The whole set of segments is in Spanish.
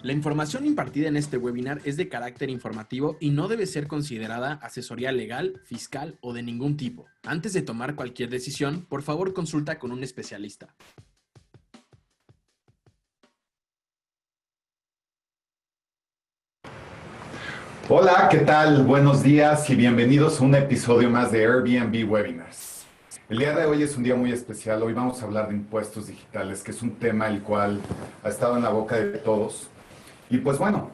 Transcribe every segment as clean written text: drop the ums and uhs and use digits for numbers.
La información impartida en este webinar es de carácter informativo y no debe ser considerada asesoría legal, fiscal o de ningún tipo. Antes de tomar cualquier decisión, por favor consulta con un especialista. Hola, ¿qué tal? Buenos días y bienvenidos a un episodio más de Airbnb Webinars. El día de hoy es un día muy especial. Hoy vamos a hablar de impuestos digitales, que es un tema el cual ha estado en la boca de todos. Y pues bueno,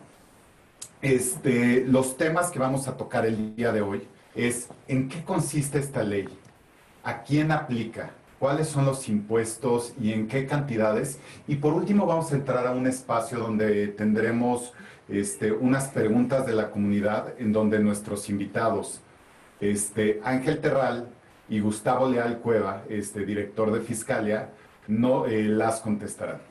los temas que vamos a tocar el día de hoy es ¿en qué consiste esta ley? ¿A quién aplica? ¿Cuáles son los impuestos y en qué cantidades? Y por último vamos a entrar a un espacio donde tendremos unas preguntas de la comunidad en donde nuestros invitados, Ángel Terral y Gustavo Leal Cueva, director de Fiscalia, no, las contestarán.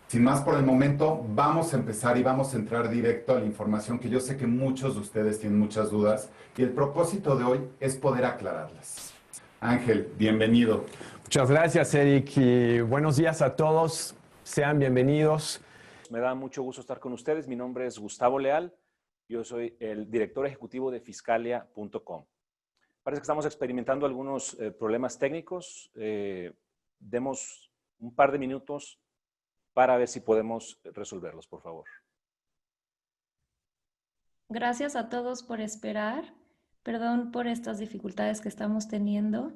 Sin más por el momento, vamos a empezar y vamos a entrar directo a la información que yo sé que muchos de ustedes tienen muchas dudas y el propósito de hoy es poder aclararlas. Ángel, bienvenido. Muchas gracias, Eric, y buenos días a todos. Sean bienvenidos. Me da mucho gusto estar con ustedes. Mi nombre es Gustavo Leal. Yo soy el director ejecutivo de Fiscalia.com. Parece que estamos experimentando algunos problemas técnicos. Demos un par de minutos para ver si podemos resolverlos, por favor. Gracias a todos por esperar. Perdón por estas dificultades que estamos teniendo.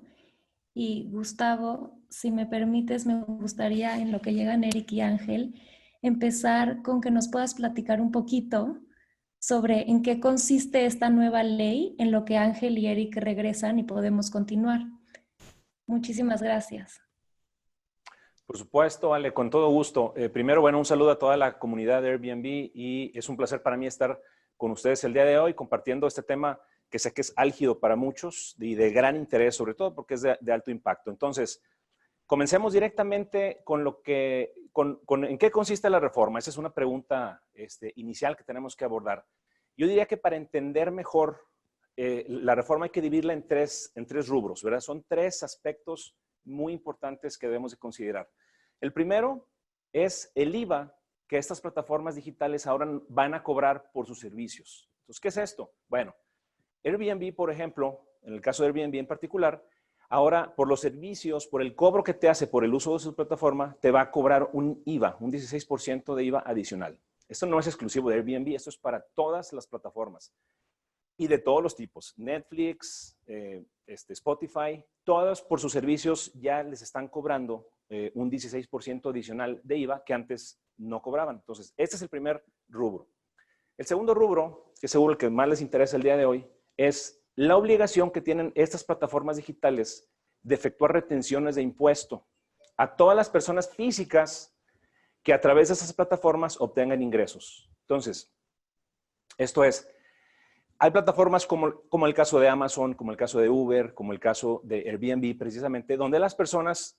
Y Gustavo, si me permites, me gustaría, en lo que llegan Eric y Ángel, empezar con que nos puedas platicar un poquito sobre en qué consiste esta nueva ley, en lo que Ángel y Eric regresan y podemos continuar. Muchísimas gracias. Por supuesto, Ale, con todo gusto. Primero, bueno, un saludo a toda la comunidad de Airbnb y es un placer para mí estar con ustedes el día de hoy compartiendo este tema que sé que es álgido para muchos y de gran interés, sobre todo porque es de alto impacto. Entonces, comencemos directamente con en qué consiste la reforma. Esa es una pregunta inicial que tenemos que abordar. Yo diría que para entender mejor la reforma hay que dividirla en tres rubros, ¿verdad? Son tres aspectos muy importantes que debemos de considerar. El primero es el IVA que estas plataformas digitales ahora van a cobrar por sus servicios. Entonces, ¿qué es esto? Bueno, Airbnb, por ejemplo, en el caso de Airbnb en particular, ahora por los servicios, por el cobro que te hace por el uso de su plataforma, te va a cobrar un IVA, un 16% de IVA adicional. Esto no es exclusivo de Airbnb, esto es para todas las plataformas y de todos los tipos. Netflix, Spotify, todos por sus servicios ya les están cobrando un 16% adicional de IVA que antes no cobraban. Entonces, este es el primer rubro. El segundo rubro, que seguro el que más les interesa el día de hoy, es la obligación que tienen estas plataformas digitales de efectuar retenciones de impuesto a todas las personas físicas que a través de esas plataformas obtengan ingresos. Entonces, esto es, hay plataformas como el caso de Amazon, como el caso de Uber, como el caso de Airbnb, precisamente, donde las personas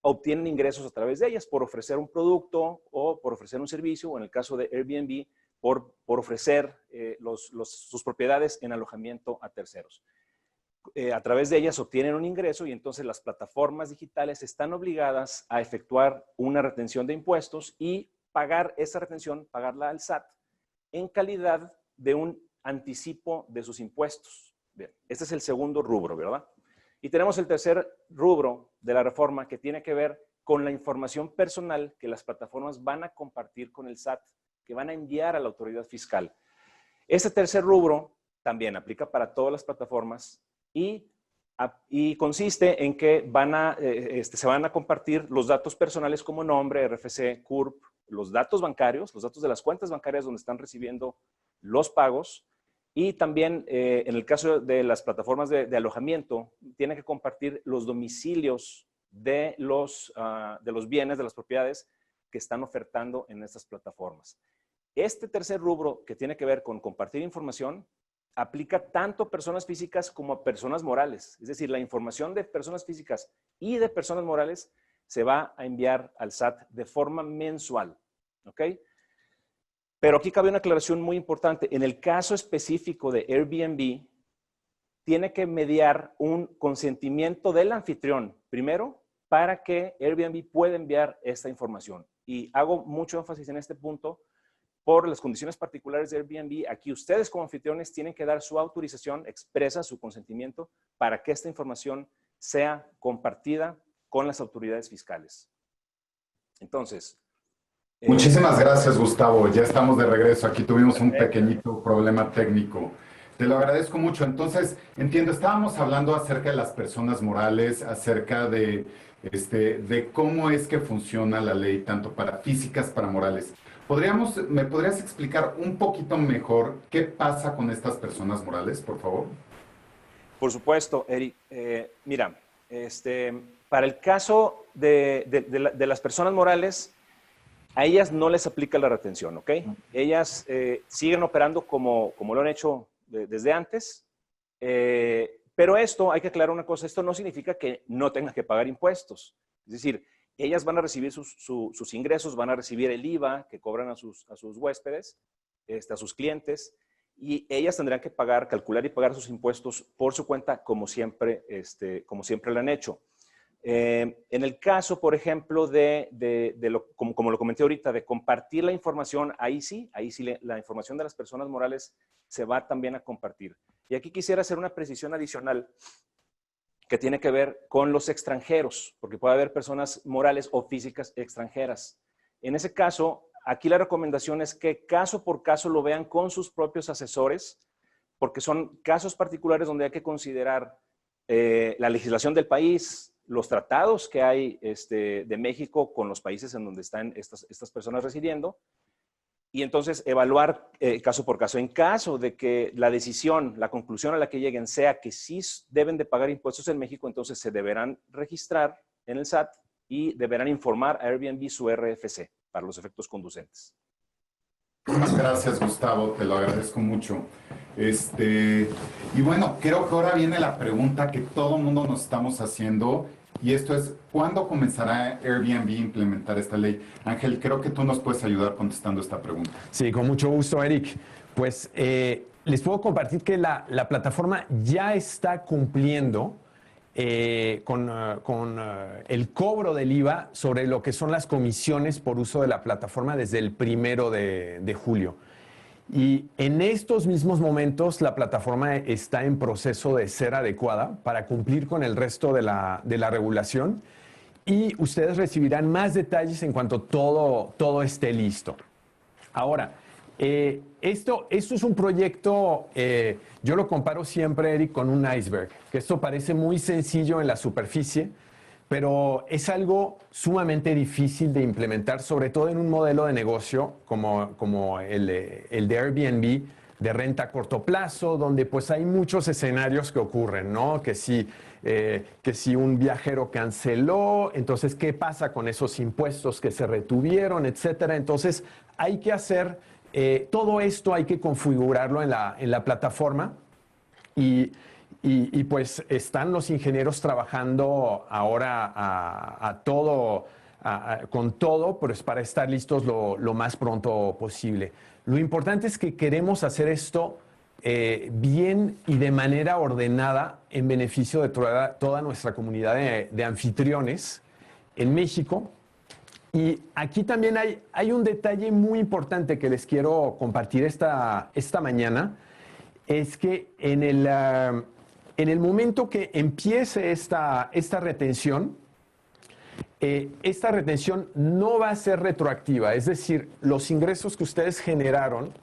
obtienen ingresos a través de ellas por ofrecer un producto o por ofrecer un servicio, o en el caso de Airbnb, por ofrecer sus propiedades en alojamiento a terceros. A través de ellas obtienen un ingreso y entonces las plataformas digitales están obligadas a efectuar una retención de impuestos y pagar esa retención, pagarla al SAT, en calidad de un anticipo de sus impuestos. Bien, este es el segundo rubro, ¿verdad? Y tenemos el tercer rubro de la reforma que tiene que ver con la información personal que las plataformas van a compartir con el SAT, que van a enviar a la autoridad fiscal. Este tercer rubro también aplica para todas las plataformas y consiste en que se van a compartir los datos personales como nombre, RFC, CURP, los datos bancarios, los datos de las cuentas bancarias donde están recibiendo los pagos y también en el caso de las plataformas de alojamiento, tienen que compartir los domicilios de los bienes, de las propiedades que están ofertando en estas plataformas. Este tercer rubro que tiene que ver con compartir información aplica tanto a personas físicas como a personas morales. Es decir, la información de personas físicas y de personas morales se va a enviar al SAT de forma mensual. ¿Ok? Pero aquí cabe una aclaración muy importante. En el caso específico de Airbnb, tiene que mediar un consentimiento del anfitrión, primero, para que Airbnb pueda enviar esta información. Y hago mucho énfasis en este punto por las condiciones particulares de Airbnb, aquí ustedes como anfitriones tienen que dar su autorización expresa, su consentimiento, para que esta información sea compartida con las autoridades fiscales. Entonces... Muchísimas gracias, Gustavo. Ya estamos de regreso. Aquí tuvimos un pequeñito problema técnico. Te lo agradezco mucho. Entonces, entiendo, estábamos hablando acerca de las personas morales, acerca de cómo es que funciona la ley, tanto para físicas, para morales. ¿Me podrías explicar un poquito mejor qué pasa con estas personas morales, por favor? Por supuesto, Eric. Mira, para el caso de las personas morales, a ellas no les aplica la retención, ¿ok? Ellas siguen operando como lo han hecho desde antes, pero esto, hay que aclarar una cosa, esto no significa que no tengan que pagar impuestos. Es decir, ellas van a recibir sus ingresos, van a recibir el IVA que cobran a sus huéspedes, a sus clientes, y ellas tendrán que calcular y pagar sus impuestos por su cuenta como siempre lo han hecho. En el caso, por ejemplo, como lo comenté ahorita, de compartir la información, ahí sí la información de las personas morales se va también a compartir. Y aquí quisiera hacer una precisión adicional que tiene que ver con los extranjeros, porque puede haber personas morales o físicas extranjeras. En ese caso, aquí la recomendación es que caso por caso lo vean con sus propios asesores, porque son casos particulares donde hay que considerar la legislación del país, los tratados que hay de México con los países en donde están estas personas residiendo, y entonces evaluar caso por caso. En caso de que la conclusión a la que lleguen sea que sí deben de pagar impuestos en México, entonces se deberán registrar en el SAT y deberán informar a Airbnb su RFC para los efectos conducentes. Muchas gracias, Gustavo, te lo agradezco mucho. Y bueno, creo que ahora viene la pregunta que todo el mundo nos estamos haciendo, y esto es, ¿cuándo comenzará Airbnb a implementar esta ley? Ángel, creo que tú nos puedes ayudar contestando esta pregunta. Sí, con mucho gusto, Eric. Pues les puedo compartir que la plataforma ya está cumpliendo con el cobro del IVA sobre lo que son las comisiones por uso de la plataforma desde el 1 de julio. Y en estos mismos momentos la plataforma está en proceso de ser adecuada para cumplir con el resto de la regulación, y ustedes recibirán más detalles en cuanto todo esté listo. Ahora, esto es un proyecto, yo lo comparo siempre, Eric, con un iceberg, que esto parece muy sencillo en la superficie, pero es algo sumamente difícil de implementar, sobre todo en un modelo de negocio como el de Airbnb, de renta a corto plazo, donde pues hay muchos escenarios que ocurren, ¿no? Que si un viajero canceló, entonces, ¿qué pasa con esos impuestos que se retuvieron, etcétera? Entonces, hay que hacer todo esto, hay que configurarlo en la plataforma, y pues están los ingenieros trabajando ahora con todo, pues para estar listos lo más pronto posible. Lo importante es que queremos hacer esto bien y de manera ordenada en beneficio de toda nuestra comunidad de anfitriones en México. Y aquí también hay un detalle muy importante que les quiero compartir esta mañana, es que en el momento que empiece esta retención, esta retención no va a ser retroactiva, es decir, los ingresos que ustedes generaron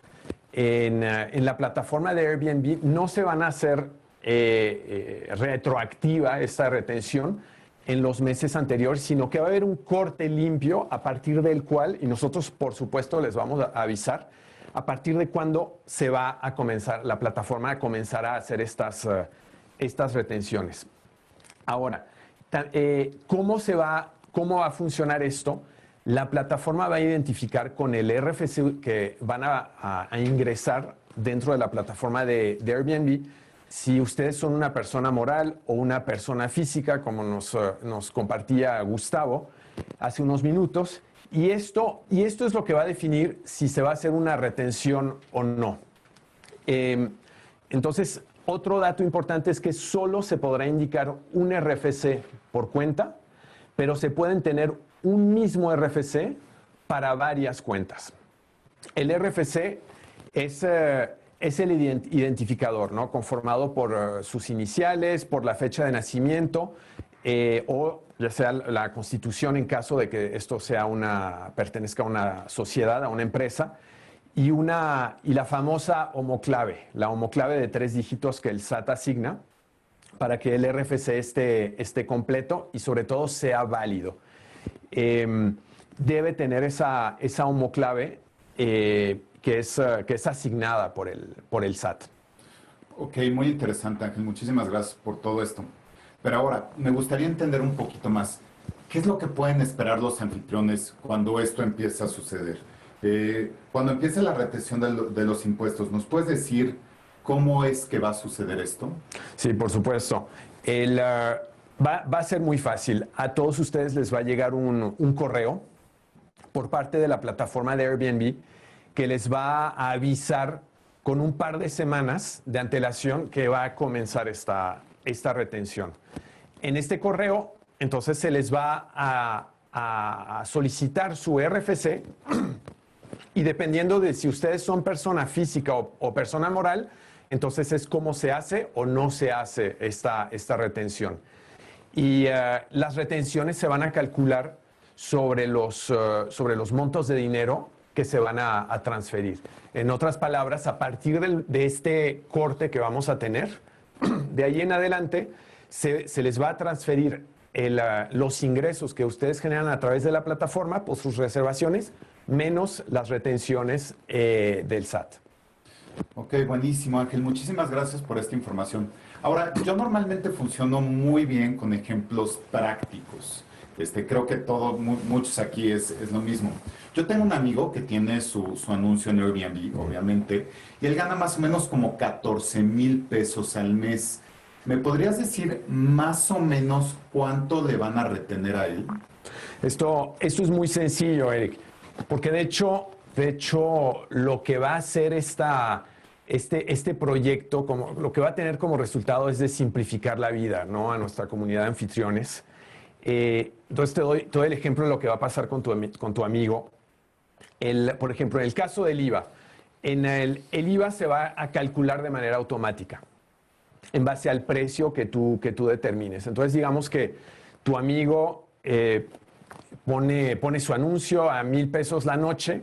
en la plataforma de Airbnb no se van a hacer retroactiva esta retención en los meses anteriores, sino que va a haber un corte limpio a partir del cual, y nosotros por supuesto les vamos a avisar, a partir de cuándo se va a comenzar, la plataforma comenzará a hacer estas retenciones. Ahora, ¿cómo va a funcionar esto? La plataforma va a identificar con el RFC que van a ingresar dentro de la plataforma de Airbnb si ustedes son una persona moral o una persona física, como nos compartía Gustavo hace unos minutos. Y esto es lo que va a definir si se va a hacer una retención o no. Entonces, otro dato importante es que solo se podrá indicar un RFC por cuenta, pero se pueden tener un mismo RFC para varias cuentas. El RFC es el identificador, ¿no? Conformado por sus iniciales, por la fecha de nacimiento o ya sea la constitución en caso de que esto pertenezca a una sociedad, a una empresa, y la famosa homoclave, la homoclave de 3 dígitos que el SAT asigna para que el RFC esté completo y sobre todo sea válido. Debe tener esa homoclave que es asignada por el SAT. Ok, muy interesante, Ángel. Muchísimas gracias por todo esto. Pero ahora, me gustaría entender un poquito más. ¿Qué es lo que pueden esperar los anfitriones cuando esto empieza a suceder? Cuando empiece la retención de los impuestos, ¿nos puedes decir cómo es que va a suceder esto? Sí, por supuesto. Va a ser muy fácil. A todos ustedes les va a llegar un correo por parte de la plataforma de Airbnb que les va a avisar con un par de semanas de antelación que va a comenzar esta retención. En este correo, entonces, se les va a solicitar su RFC y dependiendo de si ustedes son persona física o persona moral, entonces es cómo se hace o no se hace esta retención. Y las retenciones se van a calcular sobre los montos de dinero que se van a transferir. En otras palabras, a partir de este corte que vamos a tener, de ahí en adelante se les va a transferir los ingresos que ustedes generan a través de la plataforma por sus reservaciones, menos las retenciones del SAT. Ok, buenísimo, Ángel. Muchísimas gracias por esta información. Ahora, yo normalmente funciono muy bien con ejemplos prácticos. Creo que muchos aquí es lo mismo. Yo tengo un amigo que tiene su anuncio en Airbnb, obviamente, y él gana más o menos como 14,000 pesos al mes. ¿Me podrías decir más o menos cuánto le van a retener a él? Esto es muy sencillo, Eric, porque de hecho, lo que va a hacer este proyecto, lo que va a tener como resultado es de simplificar la vida, ¿no? A nuestra comunidad de anfitriones. Entonces te doy el ejemplo de lo que va a pasar con tu amigo. Por ejemplo, en el caso del IVA, el IVA se va a calcular de manera automática en base al precio que tú determines. Entonces, digamos que tu amigo pone su anuncio a 1,000 pesos la noche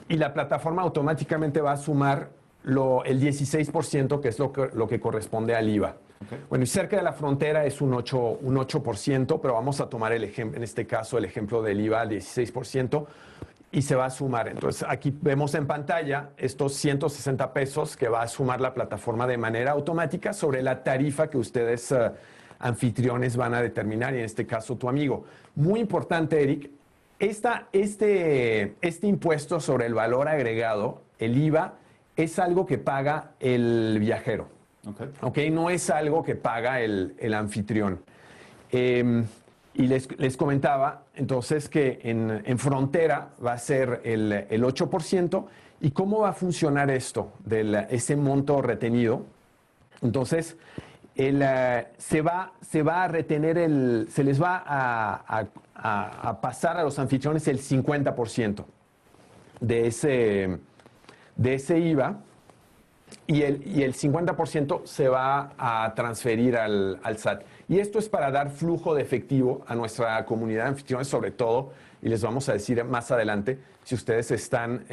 y la plataforma automáticamente va a sumar el 16%, que es lo que corresponde al IVA. Okay. Bueno, y cerca de la frontera es un 8%, pero vamos a tomar en este caso el ejemplo del IVA al 16%. Y se va a sumar. Entonces, aquí vemos en pantalla estos 160 pesos que va a sumar la plataforma de manera automática sobre la tarifa que ustedes, anfitriones, van a determinar, y en este caso tu amigo. Muy importante, Eric, este impuesto sobre el valor agregado, el IVA, es algo que paga el viajero. Okay, no es algo que paga el anfitrión. Y les comentaba entonces que en frontera va a ser el 8%. ¿Y cómo va a funcionar esto ese monto retenido? Entonces, se va a retener se les va a pasar a los anfitriones el 50% de ese IVA. Y el 50% se va a transferir al SAT. Y esto es para dar flujo de efectivo a nuestra comunidad de anfitriones, sobre todo, y les vamos a decir más adelante, si ustedes están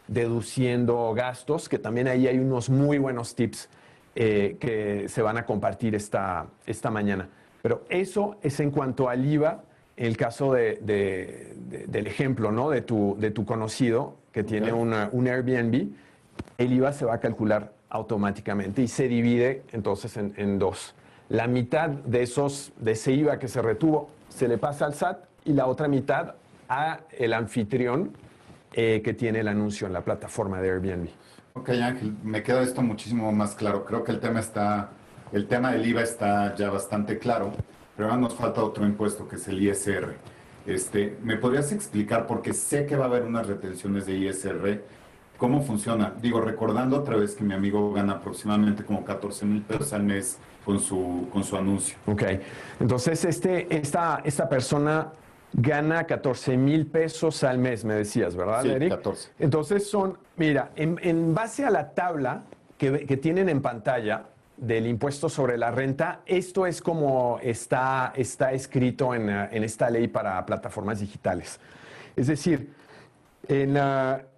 deduciendo gastos, que también ahí hay unos muy buenos tips que se van a compartir esta mañana. Pero eso es en cuanto al IVA, en el caso del ejemplo, ¿no? de tu conocido que tiene un Airbnb. El IVA se va a calcular automáticamente y se divide entonces en dos. La mitad de ese IVA que se retuvo se le pasa al SAT y la otra mitad a el anfitrión que tiene el anuncio en la plataforma de Airbnb. Ok, Ángel, me queda esto muchísimo más claro. Creo que el tema del IVA está ya bastante claro, pero ahora nos falta otro impuesto que es el ISR. ¿Me podrías explicar? Porque sé que va a haber unas retenciones de ISR. ¿Cómo funciona? Digo, recordando otra vez que mi amigo gana aproximadamente como 14,000 pesos al mes con su anuncio. Ok, entonces esta persona, gana 14,000 pesos al mes, me decías, ¿verdad, Sí, Eric? 14. Entonces mira, en base a la tabla que tienen en pantalla del impuesto sobre la renta, esto es como está escrito en esta ley para plataformas digitales. Es decir, en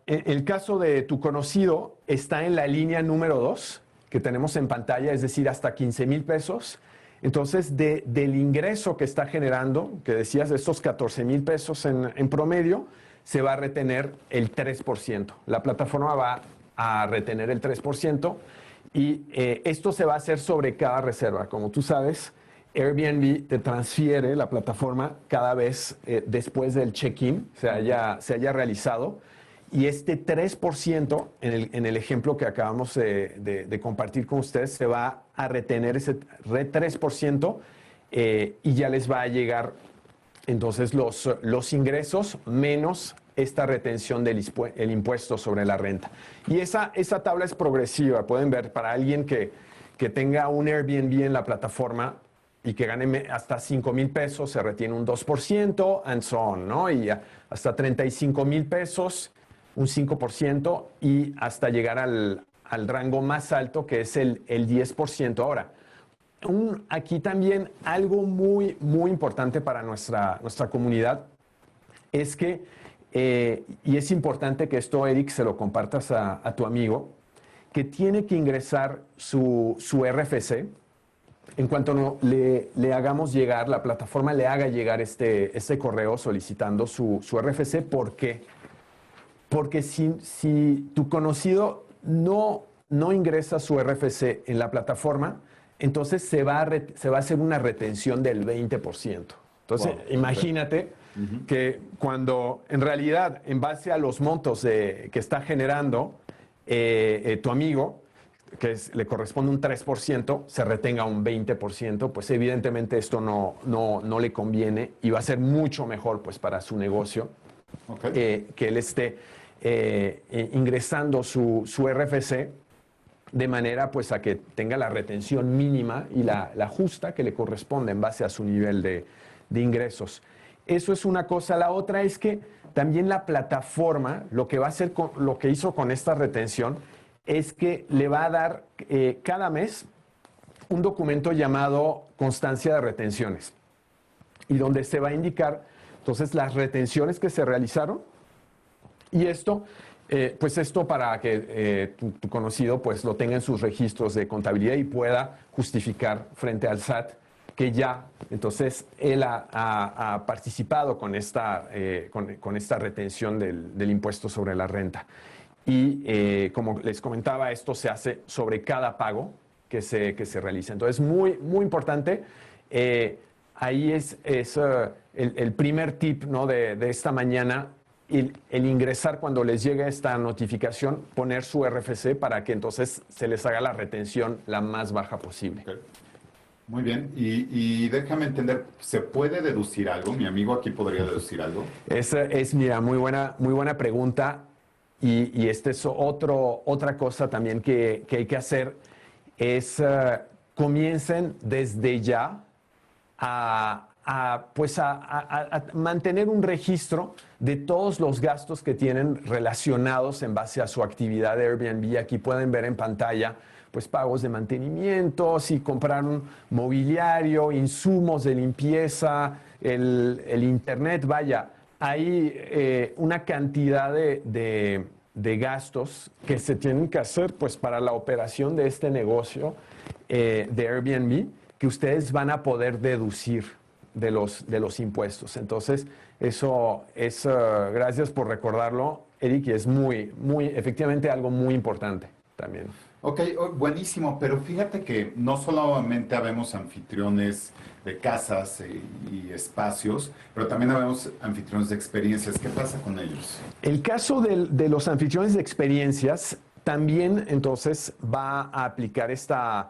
el caso de tu conocido, está en la línea número 2 que tenemos en pantalla, es decir, hasta 15,000 pesos. Entonces, del ingreso que está generando, que decías, de estos 14,000 pesos en promedio, se va a retener el 3%. La plataforma va a retener el 3% y esto se va a hacer sobre cada reserva. Como tú sabes, Airbnb te transfiere la plataforma cada vez después del check-in se haya realizado. Y este 3%, en el ejemplo que acabamos de compartir con ustedes, se va a retener ese 3% y ya les va a llegar entonces los ingresos menos esta retención del impuesto sobre la renta. Y esa tabla es progresiva. Pueden ver, para alguien que tenga un Airbnb en la plataforma y que gane hasta 5,000 pesos, se retiene un 2%, and so on, ¿no? Y hasta 35,000 pesos, un 5%, y hasta llegar al rango más alto, que es el 10%. Ahora, aquí también algo muy, muy importante para nuestra comunidad es que, y es importante que esto, Eric, se lo compartas a tu amigo, que tiene que ingresar su RFC. En cuanto le hagamos llegar, la plataforma le haga llegar este correo solicitando su RFC. ¿Por qué? Porque si tu conocido no ingresa su RFC en la plataforma, entonces se va a hacer una retención del 20%. Entonces, wow, imagínate que cuando en realidad, en base a los montos que está generando tu amigo, que le corresponde un 3%, se retenga un 20%, pues evidentemente esto no le conviene y va a ser mucho mejor pues para su negocio, que él esté ingresando su RFC de manera pues a que tenga la retención mínima y la justa que le corresponde en base a su nivel de ingresos. Eso es una cosa. La otra es que también la plataforma, lo que va a hacer lo que hizo con esta retención, es que le va a dar cada mes un documento llamado constancia de retenciones, y donde se va a indicar entonces las retenciones que se realizaron, y esto para que tu conocido pues lo tenga en sus registros de contabilidad y pueda justificar frente al SAT que ya entonces él ha participado con esta retención del impuesto sobre la renta. Y como les comentaba, esto se hace sobre cada pago que se realiza. Entonces, muy, muy importante. Ahí es el primer tip, ¿no?, de esta mañana, el ingresar cuando les llegue esta notificación, poner su RFC para que entonces se les haga la retención la más baja posible. Okay. Muy bien. Y déjame entender, ¿se puede deducir algo? ¿Mi amigo aquí podría deducir algo? Mira, muy buena pregunta. Y esta es otra cosa también que hay que hacer, es comiencen desde ya a mantener un registro de todos los gastos que tienen relacionados en base a su actividad de Airbnb. Aquí pueden ver en pantalla pues pagos de mantenimiento, si compraron mobiliario, insumos de limpieza, el internet, vaya. Hay una cantidad de gastos que se tienen que hacer pues para la operación de este negocio de Airbnb, que ustedes van a poder deducir de los impuestos. Entonces, eso es, gracias por recordarlo, Eric, y es efectivamente algo muy importante también. Ok, buenísimo, pero fíjate que no solamente habemos anfitriones de casas y espacios, pero también habemos anfitriones de experiencias. ¿Qué pasa con ellos? El caso de los anfitriones de experiencias también entonces va a aplicar esta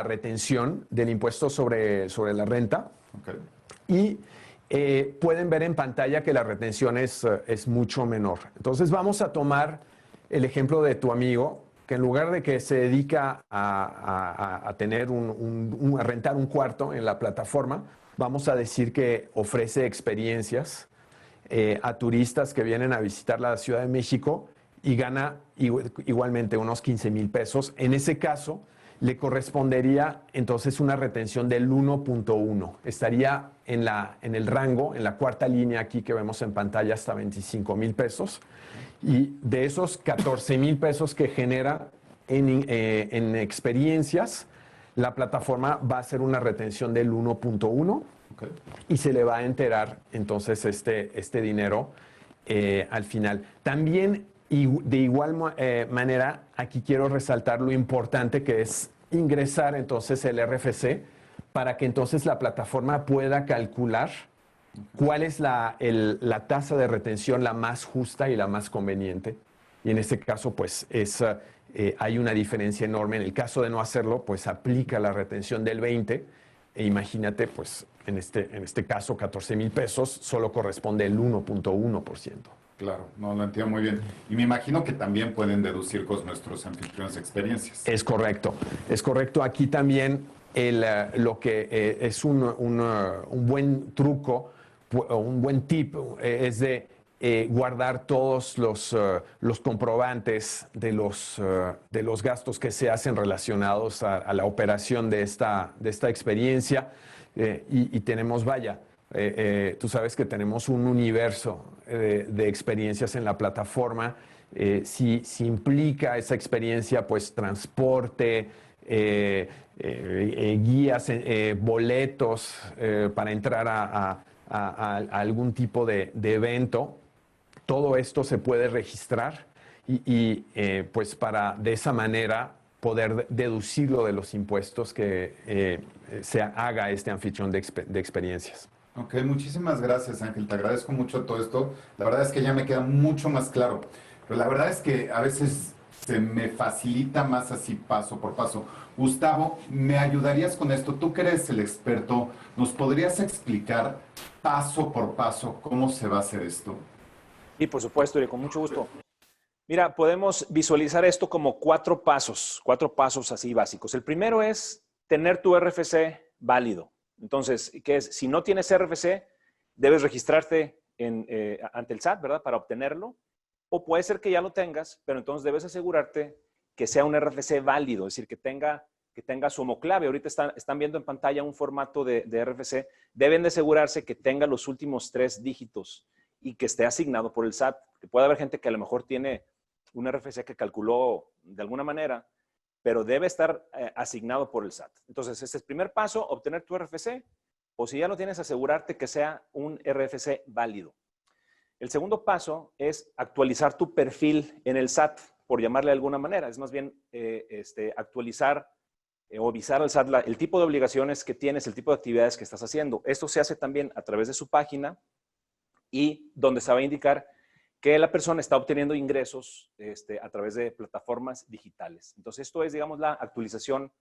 retención del impuesto sobre la renta. Okay. Y pueden ver en pantalla que la retención es mucho menor. Entonces vamos a tomar el ejemplo de tu amigo, que en lugar de que se dedica a tener a rentar un cuarto en la plataforma, vamos a decir que ofrece experiencias a turistas que vienen a visitar la Ciudad de México y gana igualmente unos 15,000 pesos. En ese caso, le correspondería entonces una retención del 1.1. Estaría en el rango, en la cuarta línea aquí que vemos en pantalla, hasta 25,000 pesos. Y de esos 14,000 pesos que genera en experiencias, la plataforma va a hacer una retención del 1.1. Ok. Y se le va a enterar entonces este dinero al final. También, de igual manera, aquí quiero resaltar lo importante que es ingresar entonces el RFC para que entonces la plataforma pueda calcular cuál es la tasa de retención la más justa y la más conveniente. Y en este caso, pues, hay una diferencia enorme. En el caso de no hacerlo, pues aplica la retención del 20%. E imagínate, pues, en este caso, 14,000 pesos, solo corresponde el 1.1%. Claro, no lo entiendo muy bien. Y me imagino que también pueden deducir con nuestros anfitriones experiencias. Es correcto. Es correcto. Aquí también lo que es un buen truco, un buen tip, es de guardar todos los comprobantes de los gastos que se hacen relacionados a la operación de esta experiencia. Y tenemos, vaya, tú sabes que tenemos un universo de experiencias en la plataforma. Si implica esa experiencia, pues transporte, guías, boletos para entrar a algún tipo de evento, todo esto se puede registrar pues para de esa manera poder deducirlo de los impuestos que se haga este anfitrión de experiencias. Ok, muchísimas gracias, Ángel. Te agradezco mucho todo esto. La verdad es que ya me queda mucho más claro. Pero la verdad es que a veces se me facilita más así paso por paso. Gustavo, ¿me ayudarías con esto? Tú que eres el experto, ¿nos podrías explicar paso por paso cómo se va a hacer esto? Y por supuesto, y con mucho gusto. Mira, podemos visualizar esto como cuatro pasos así básicos. El primero es tener tu RFC válido. Entonces, ¿qué es? Si no tienes RFC, debes registrarte ante el SAT, ¿verdad? Para obtenerlo. O puede ser que ya lo tengas, pero entonces debes asegurarte que sea un RFC válido, es decir, que tenga su homoclave. Ahorita están viendo en pantalla un formato de RFC. Deben de asegurarse que tenga los últimos 3 dígitos y que esté asignado por el SAT. Porque puede haber gente que a lo mejor tiene un RFC que calculó de alguna manera, pero debe estar asignado por el SAT. Entonces, este es el primer paso, obtener tu RFC, o si ya lo tienes, asegurarte que sea un RFC válido. El segundo paso es actualizar tu perfil en el SAT, por llamarle de alguna manera. Es más bien actualizar o avisar al SAT el tipo de obligaciones que tienes, el tipo de actividades que estás haciendo. Esto se hace también a través de su página y donde se va a indicar que la persona está obteniendo ingresos a través de plataformas digitales. Entonces, esto es, digamos, la actualización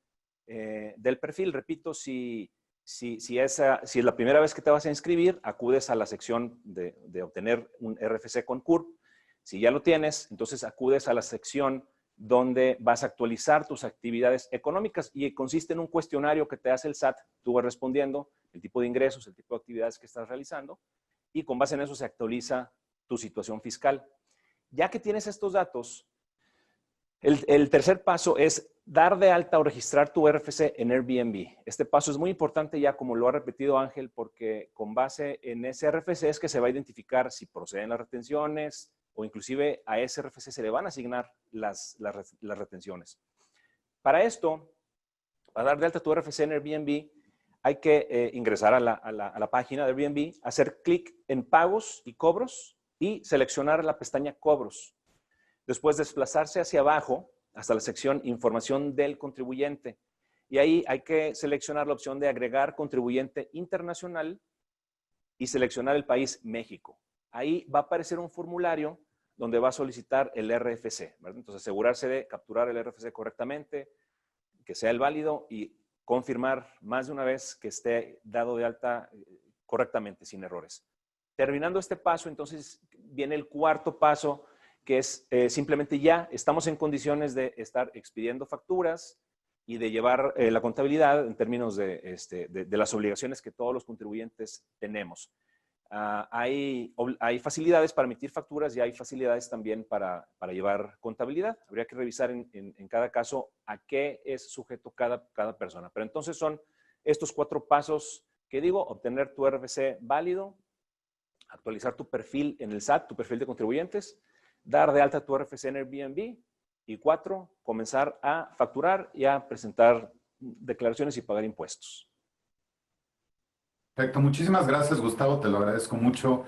del perfil. Repito, si es la primera vez que te vas a inscribir, acudes a la sección de obtener un RFC con CURP. Si ya lo tienes, entonces acudes a la sección donde vas a actualizar tus actividades económicas y consiste en un cuestionario que te hace el SAT. Tú vas respondiendo el tipo de ingresos, el tipo de actividades que estás realizando y con base en eso se actualiza tu situación fiscal. Ya que tienes estos datos, el tercer paso es dar de alta o registrar tu RFC en Airbnb. Este paso es muy importante ya, como lo ha repetido Ángel, porque con base en ese RFC es que se va a identificar si proceden las retenciones o inclusive a ese RFC se le van a asignar las retenciones. Para esto, para dar de alta tu RFC en Airbnb, hay que ingresar a la página de Airbnb, hacer clic en pagos y cobros y seleccionar la pestaña cobros. Después desplazarse hacia abajo hasta la sección información del contribuyente. Y ahí hay que seleccionar la opción de agregar contribuyente internacional y seleccionar el país México. Ahí va a aparecer un formulario donde va a solicitar el RFC, ¿verdad? Entonces asegurarse de capturar el RFC correctamente, que sea el válido y confirmar más de una vez que esté dado de alta correctamente, sin errores. Terminando este paso, entonces viene el cuarto paso, que es simplemente ya estamos en condiciones de estar expidiendo facturas, y de llevar la contabilidad en términos de las obligaciones que todos los contribuyentes tenemos. Hay facilidades para emitir facturas y hay facilidades también para llevar contabilidad. Habría que revisar en cada caso a qué es sujeto cada persona. Pero entonces son estos 4 pasos que digo: obtener tu RFC válido, actualizar tu perfil en el SAT, tu perfil de contribuyentes, dar de alta tu RFC en Airbnb, y 4, comenzar a facturar y a presentar declaraciones y pagar impuestos. Perfecto, muchísimas gracias, Gustavo, te lo agradezco mucho.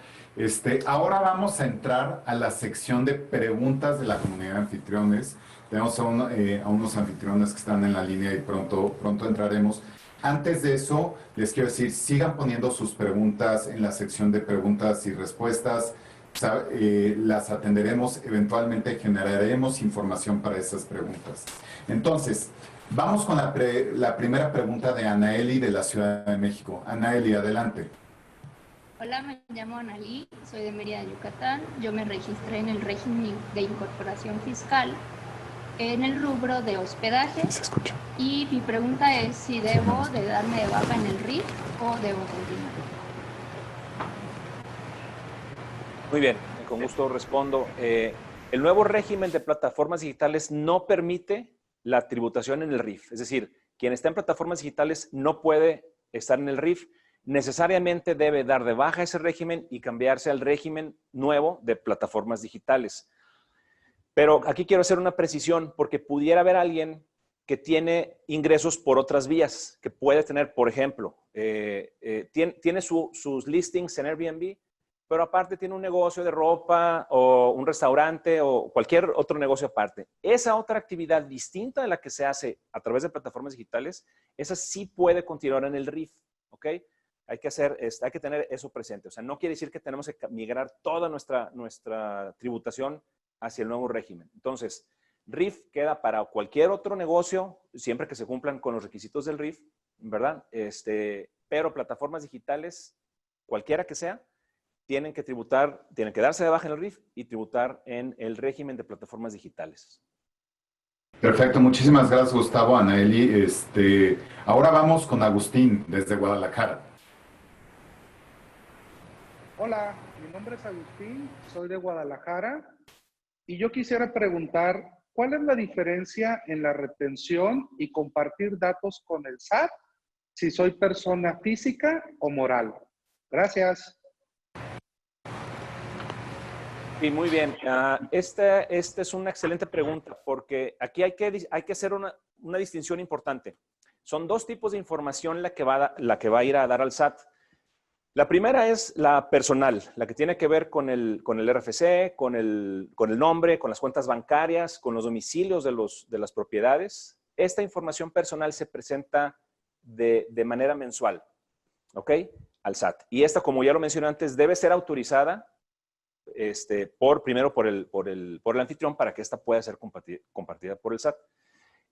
Ahora vamos a entrar a la sección de preguntas de la comunidad de anfitriones. Tenemos a unos anfitriones que están en la línea y pronto entraremos. Antes de eso, les quiero decir, sigan poniendo sus preguntas en la sección de preguntas y respuestas. Las atenderemos, eventualmente generaremos información para esas preguntas. Entonces, vamos con la primera pregunta de Anaeli de la Ciudad de México. Anaeli, adelante. Hola, me llamo Analí, soy de Mérida, Yucatán. Yo me registré en el régimen de incorporación fiscal en el rubro de hospedaje. Se escucha. Y mi pregunta es si debo de darme de baja en el RIF o debo continuar. Muy bien, con gusto respondo. El nuevo régimen de plataformas digitales no permite la tributación en el RIF. Es decir, quien está en plataformas digitales no puede estar en el RIF. Necesariamente debe dar de baja ese régimen y cambiarse al régimen nuevo de plataformas digitales. Pero aquí quiero hacer una precisión, porque pudiera haber alguien que tiene ingresos por otras vías, que puede tener, por ejemplo, tiene sus listings en Airbnb, pero aparte tiene un negocio de ropa o un restaurante o cualquier otro negocio aparte. Esa otra actividad distinta de la que se hace a través de plataformas digitales, esa sí puede continuar en el RIF, ¿ok? Hay que tener eso presente. O sea, no quiere decir que tenemos que migrar toda nuestra tributación hacia el nuevo régimen. Entonces, RIF queda para cualquier otro negocio, siempre que se cumplan con los requisitos del RIF, ¿verdad? Pero plataformas digitales, cualquiera que sea, tienen que darse de baja en el RIF y tributar en el régimen de plataformas digitales. Perfecto, muchísimas gracias, Gustavo, Anaeli. Ahora vamos con Agustín desde Guadalajara. Hola, mi nombre es Agustín, soy de Guadalajara y yo quisiera preguntar, ¿cuál es la diferencia en la retención y compartir datos con el SAT si soy persona física o moral? Gracias. Sí, muy bien. Esta es una excelente pregunta, porque aquí hay que hacer una distinción importante. Son 2 tipos de información la que va a ir a dar al SAT. La primera es la personal, la que tiene que ver con el RFC, con el nombre, con las cuentas bancarias, con los domicilios de las propiedades. Esta información personal se presenta de manera mensual, ¿ok? Al SAT. Y esta, como ya lo mencioné antes, debe ser autorizada primero por el anfitrión para que esta pueda ser compartida por el SAT.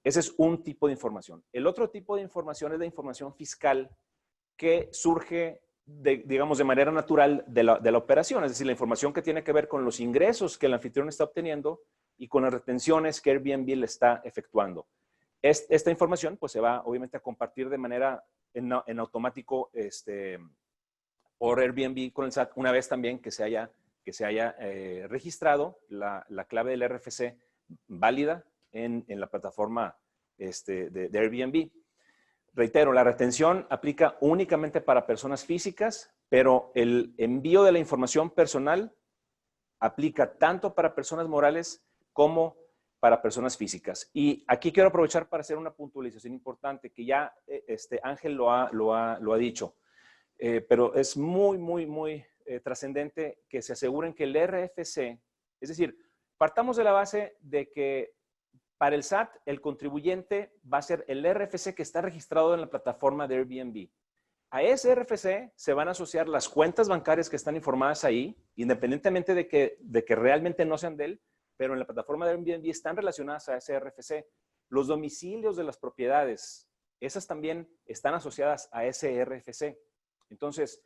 Ese es un tipo de información. El otro tipo de información es la información fiscal que surge, digamos, de manera natural de la operación, es decir, la información que tiene que ver con los ingresos que el anfitrión está obteniendo y con las retenciones que Airbnb le está efectuando. Esta información, pues, se va, obviamente, a compartir de manera en automático por Airbnb con el SAT, una vez también que se haya registrado la clave del RFC válida en la plataforma de Airbnb. Reitero, la retención aplica únicamente para personas físicas, pero el envío de la información personal aplica tanto para personas morales como para personas físicas. Y aquí quiero aprovechar para hacer una puntualización importante que ya Ángel lo ha dicho, pero es muy trascendente que se aseguren que el RFC, es decir, partamos de la base de que para el SAT, el contribuyente va a ser el RFC que está registrado en la plataforma de Airbnb. A ese RFC se van a asociar las cuentas bancarias que están informadas ahí, independientemente de que realmente no sean de él, pero en la plataforma de Airbnb están relacionadas a ese RFC. Los domicilios de las propiedades, esas también están asociadas a ese RFC. Entonces,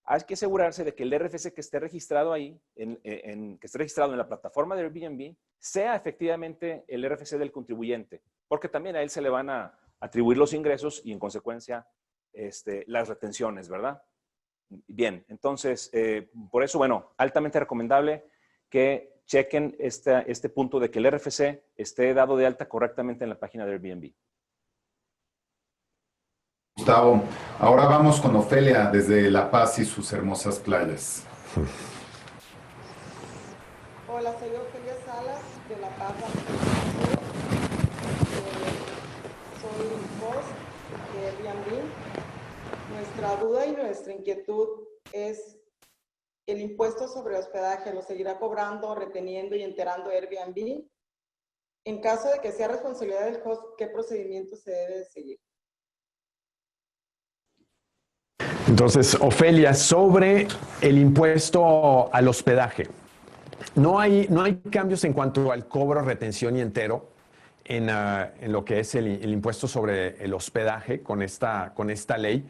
hay que asegurarse de que el RFC que esté registrado ahí, que esté registrado en la plataforma de Airbnb, sea efectivamente el RFC del contribuyente. porque también a él se le van a atribuir los ingresos y en consecuencia las retenciones, ¿verdad? Bien, entonces, por eso, bueno, altamente recomendable que chequen este punto de que el RFC esté dado de alta correctamente en la página de Airbnb. Gustavo, ahora vamos con Ofelia desde La Paz y sus hermosas playas. Hola, soy Ofelia Salas de La Paz. Soy host de Airbnb. Nuestra duda y nuestra inquietud es el impuesto sobre hospedaje. ¿Lo seguirá cobrando, reteniendo y enterando Airbnb? En caso de que sea responsabilidad del host, ¿qué procedimiento se debe seguir? Entonces, Ofelia, sobre el impuesto al hospedaje. No hay cambios en cuanto al cobro, retención y entero en lo que es el impuesto sobre el hospedaje con esta ley.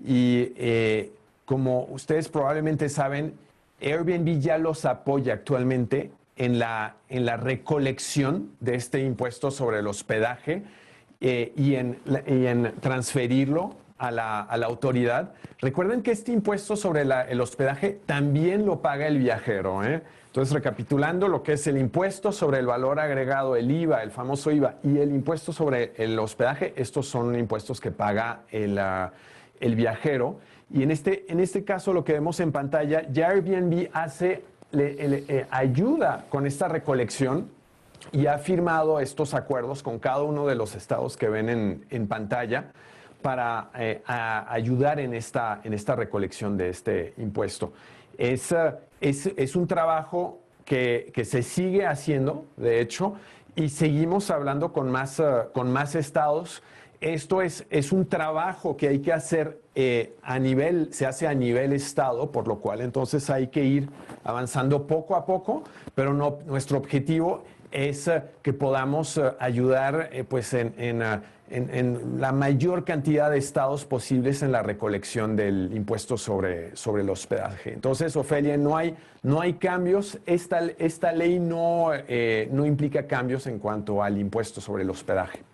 Y como ustedes probablemente saben, Airbnb ya los apoya actualmente en la recolección de este impuesto sobre el hospedaje y en transferirlo a la autoridad. Recuerden que este impuesto sobre el hospedaje también lo paga el viajero, ¿eh? Entonces, recapitulando lo que es el impuesto sobre el valor agregado, el IVA, el famoso IVA, y el impuesto sobre el hospedaje, estos son impuestos que paga el viajero. Y en este caso, lo que vemos en pantalla, ya Airbnb ayuda con esta recolección y ha firmado estos acuerdos con cada uno de los estados que ven en pantalla para ayudar en esta recolección de este impuesto. Es un trabajo que se sigue haciendo, de hecho, y seguimos hablando con más estados. Esto es un trabajo que hay que hacer se hace a nivel estado, por lo cual entonces hay que ir avanzando poco a poco, pero nuestro objetivo es que podamos ayudar pues en la mayor cantidad de estados posibles en la recolección del impuesto sobre el hospedaje. Entonces, Ofelia, no hay cambios. Esta ley no implica cambios en cuanto al impuesto sobre el hospedaje.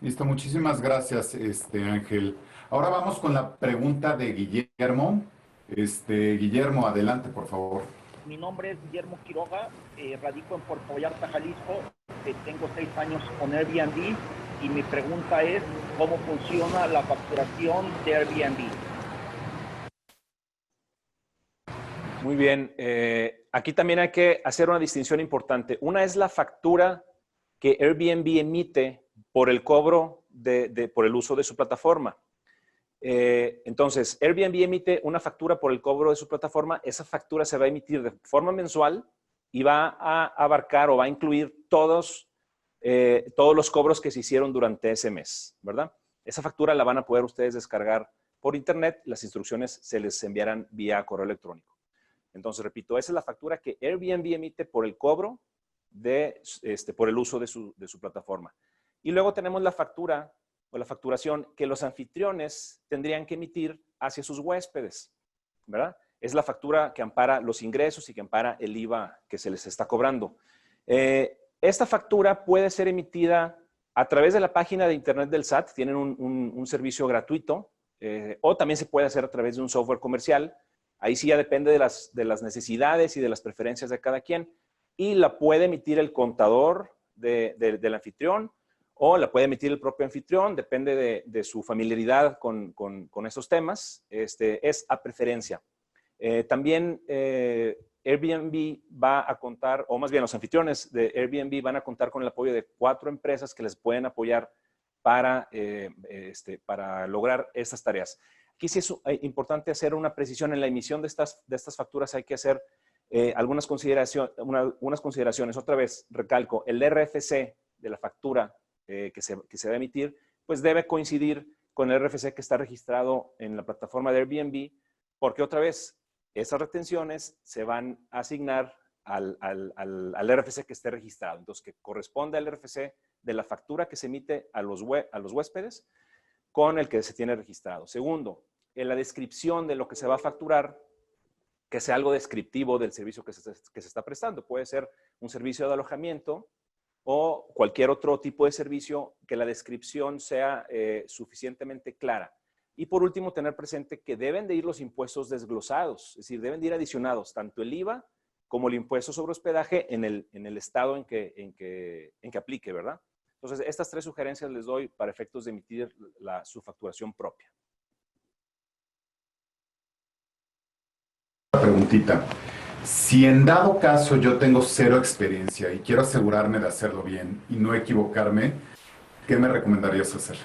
Listo, muchísimas gracias, Ángel. Ahora vamos con la pregunta de Guillermo. Guillermo, adelante, por favor. Mi nombre es Guillermo Quiroga, radico en Puerto Vallarta, Jalisco. Tengo 6 años con Airbnb y mi pregunta es, ¿cómo funciona la facturación de Airbnb? Muy bien. Aquí también hay que hacer una distinción importante. Una es la factura que Airbnb emite por el cobro por el uso de su plataforma. Entonces, Airbnb emite una factura por el cobro de su plataforma. Esa factura se va a emitir de forma mensual y va a abarcar o va a incluir todos los cobros que se hicieron durante ese mes, ¿verdad? Esa factura la van a poder ustedes descargar por internet. Las instrucciones se les enviarán vía correo electrónico. Entonces, repito, esa es la factura que Airbnb emite por el cobro por el uso de su plataforma. Y luego tenemos la factura o la facturación que los anfitriones tendrían que emitir hacia sus huéspedes, ¿verdad? Es la factura que ampara los ingresos y que ampara el IVA que se les está cobrando. Esta factura puede ser emitida a través de la página de internet del SAT. Tienen un servicio gratuito o también se puede hacer a través de un software comercial. Ahí sí ya depende de las necesidades y de las preferencias de cada quien. Y la puede emitir el contador del anfitrión o la puede emitir el propio anfitrión, depende de su familiaridad con esos temas. Es a preferencia. También Airbnb va a contar, o más bien los anfitriones de Airbnb van a contar con el apoyo de 4 empresas que les pueden apoyar para lograr estas tareas. Aquí sí es importante hacer una precisión en la emisión de estas facturas. Hay que hacer algunas consideraciones. Otra vez, recalco, el RFC de la factura que se va a emitir, pues debe coincidir con el RFC que está registrado en la plataforma de Airbnb, porque otra vez, esas retenciones se van a asignar al RFC que esté registrado. Entonces, que corresponde al RFC de la factura que se emite a los huéspedes con el que se tiene registrado. Segundo, en la descripción de lo que se va a facturar, que sea algo descriptivo del servicio que se está prestando. Puede ser un servicio de alojamiento o cualquier otro tipo de servicio, que la descripción sea suficientemente clara. Y por último, tener presente que deben de ir los impuestos desglosados, es decir, deben de ir adicionados tanto el IVA como el impuesto sobre hospedaje en el estado en que aplique, ¿verdad? Entonces, estas 3 sugerencias les doy para efectos de emitir su facturación propia. Preguntita. Si en dado caso yo tengo 0 experiencia y quiero asegurarme de hacerlo bien y no equivocarme, ¿qué me recomendarías hacer?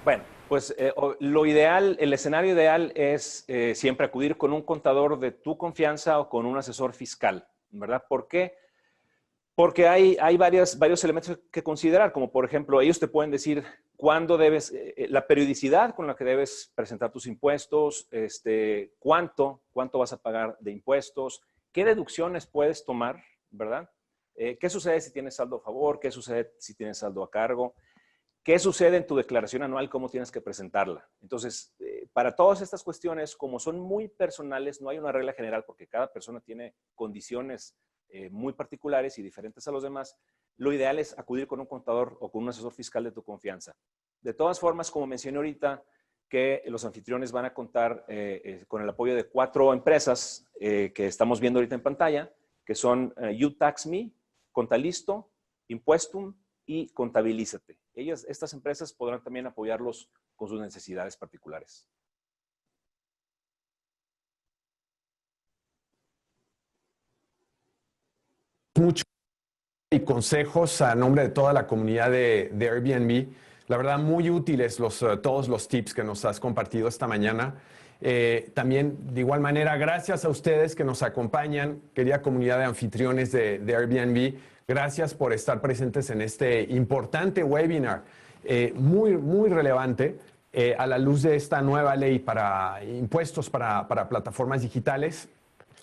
Bueno, pues lo ideal, el escenario ideal es siempre acudir con un contador de tu confianza o con un asesor fiscal, ¿verdad? ¿Por qué? Porque hay varios elementos que considerar, como por ejemplo, ellos te pueden decir cuándo debes, la periodicidad con la que debes presentar tus impuestos, cuánto vas a pagar de impuestos, qué deducciones puedes tomar, ¿verdad? ¿Qué sucede si tienes saldo a favor? ¿Qué sucede si tienes saldo a cargo? ¿Qué sucede en tu declaración anual? ¿Cómo tienes que presentarla? Entonces, para todas estas cuestiones, como son muy personales, no hay una regla general porque cada persona tiene condiciones muy particulares y diferentes a los demás. Lo ideal es acudir con un contador o con un asesor fiscal de tu confianza. De todas formas, como mencioné ahorita, que los anfitriones van a contar con el apoyo de 4 empresas que estamos viendo ahorita en pantalla, que son UTaxMe, Contalisto, Impuestum y Contabilízate. Estas empresas podrán también apoyarlos con sus necesidades particulares. Muchos y consejos a nombre de toda la comunidad de Airbnb. La verdad, muy útiles todos los tips que nos has compartido esta mañana. También, de igual manera, gracias a ustedes que nos acompañan, querida comunidad de anfitriones de Airbnb. Gracias por estar presentes en este importante webinar, muy relevante a la luz de esta nueva ley para impuestos para plataformas digitales.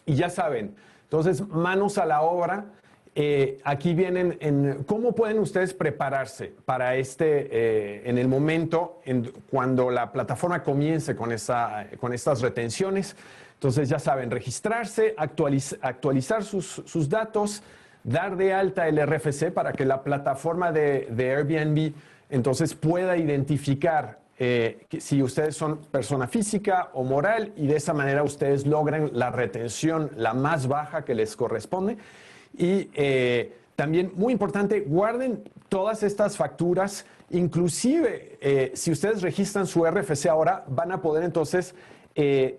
Y ya saben, entonces, manos a la obra. Aquí vienen en cómo pueden ustedes prepararse para en el momento cuando la plataforma comience con estas retenciones. Entonces, ya saben, registrarse, actualizar sus datos, dar de alta el RFC para que la plataforma de Airbnb entonces pueda identificar si ustedes son persona física o moral y de esa manera ustedes logran la retención la más baja que les corresponde. Y también, muy importante, guarden todas estas facturas. Inclusive, si ustedes registran su RFC ahora, van a poder entonces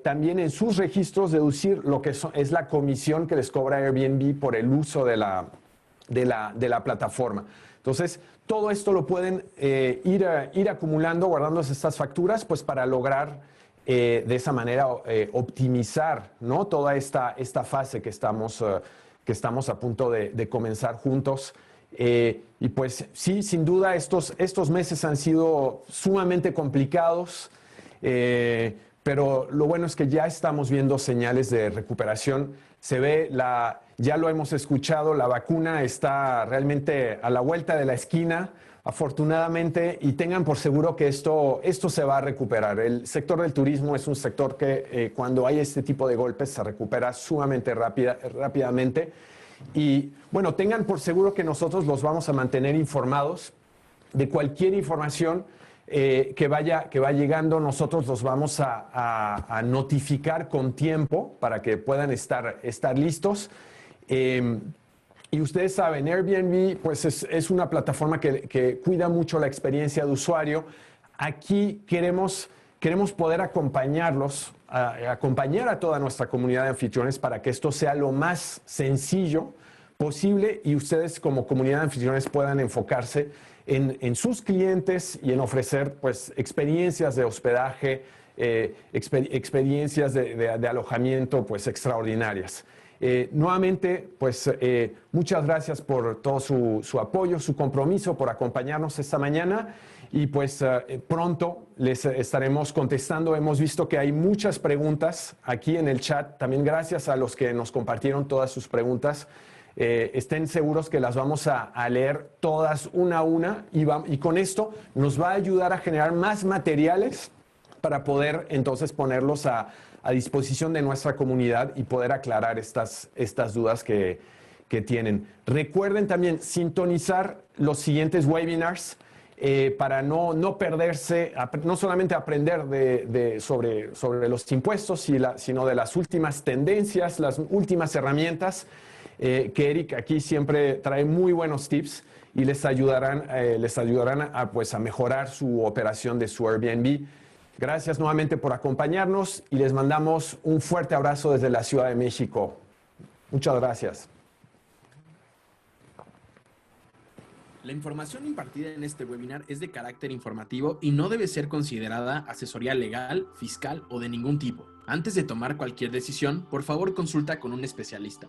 también en sus registros deducir lo que es la comisión que les cobra Airbnb por el uso de la plataforma. Entonces, todo esto lo pueden ir acumulando, guardándose estas facturas, pues para lograr de esa manera optimizar, ¿no?, toda esta fase que estamos a punto de comenzar juntos. Y pues sí, sin duda estos meses han sido sumamente complicados, pero lo bueno es que ya estamos viendo señales de recuperación. Se ve, ya lo hemos escuchado, la vacuna está realmente a la vuelta de la esquina, afortunadamente, y tengan por seguro que esto se va a recuperar. El sector del turismo es un sector que cuando hay este tipo de golpes se recupera sumamente rápidamente. Y bueno, tengan por seguro que nosotros los vamos a mantener informados de cualquier información que va llegando. Nosotros los vamos a notificar con tiempo para que puedan estar listos. Y ustedes saben, Airbnb pues es una plataforma que cuida mucho la experiencia de usuario. Aquí queremos poder acompañarlos, acompañar a toda nuestra comunidad de anfitriones para que esto sea lo más sencillo posible y ustedes como comunidad de anfitriones puedan enfocarse en sus clientes y en ofrecer pues experiencias de hospedaje, experiencias de alojamiento pues extraordinarias. Nuevamente, pues muchas gracias por todo su apoyo, su compromiso, por acompañarnos esta mañana y pues pronto les estaremos contestando. Hemos visto que hay muchas preguntas aquí en el chat. También gracias a los que nos compartieron todas sus preguntas. Estén seguros que las vamos a leer todas una a una y con esto nos va a ayudar a generar más materiales para poder entonces ponerlos a disposición de nuestra comunidad y poder aclarar estas dudas que que tienen. Recuerden también sintonizar los siguientes webinars para no perderse, no solamente aprender sobre los impuestos, sino de las últimas tendencias, las últimas herramientas, que Eric aquí siempre trae muy buenos tips y les ayudarán a mejorar su operación de su Airbnb. Gracias nuevamente por acompañarnos y les mandamos un fuerte abrazo desde la Ciudad de México. Muchas gracias. La información impartida en este webinar es de carácter informativo y no debe ser considerada asesoría legal, fiscal o de ningún tipo. Antes de tomar cualquier decisión, por favor consulta con un especialista.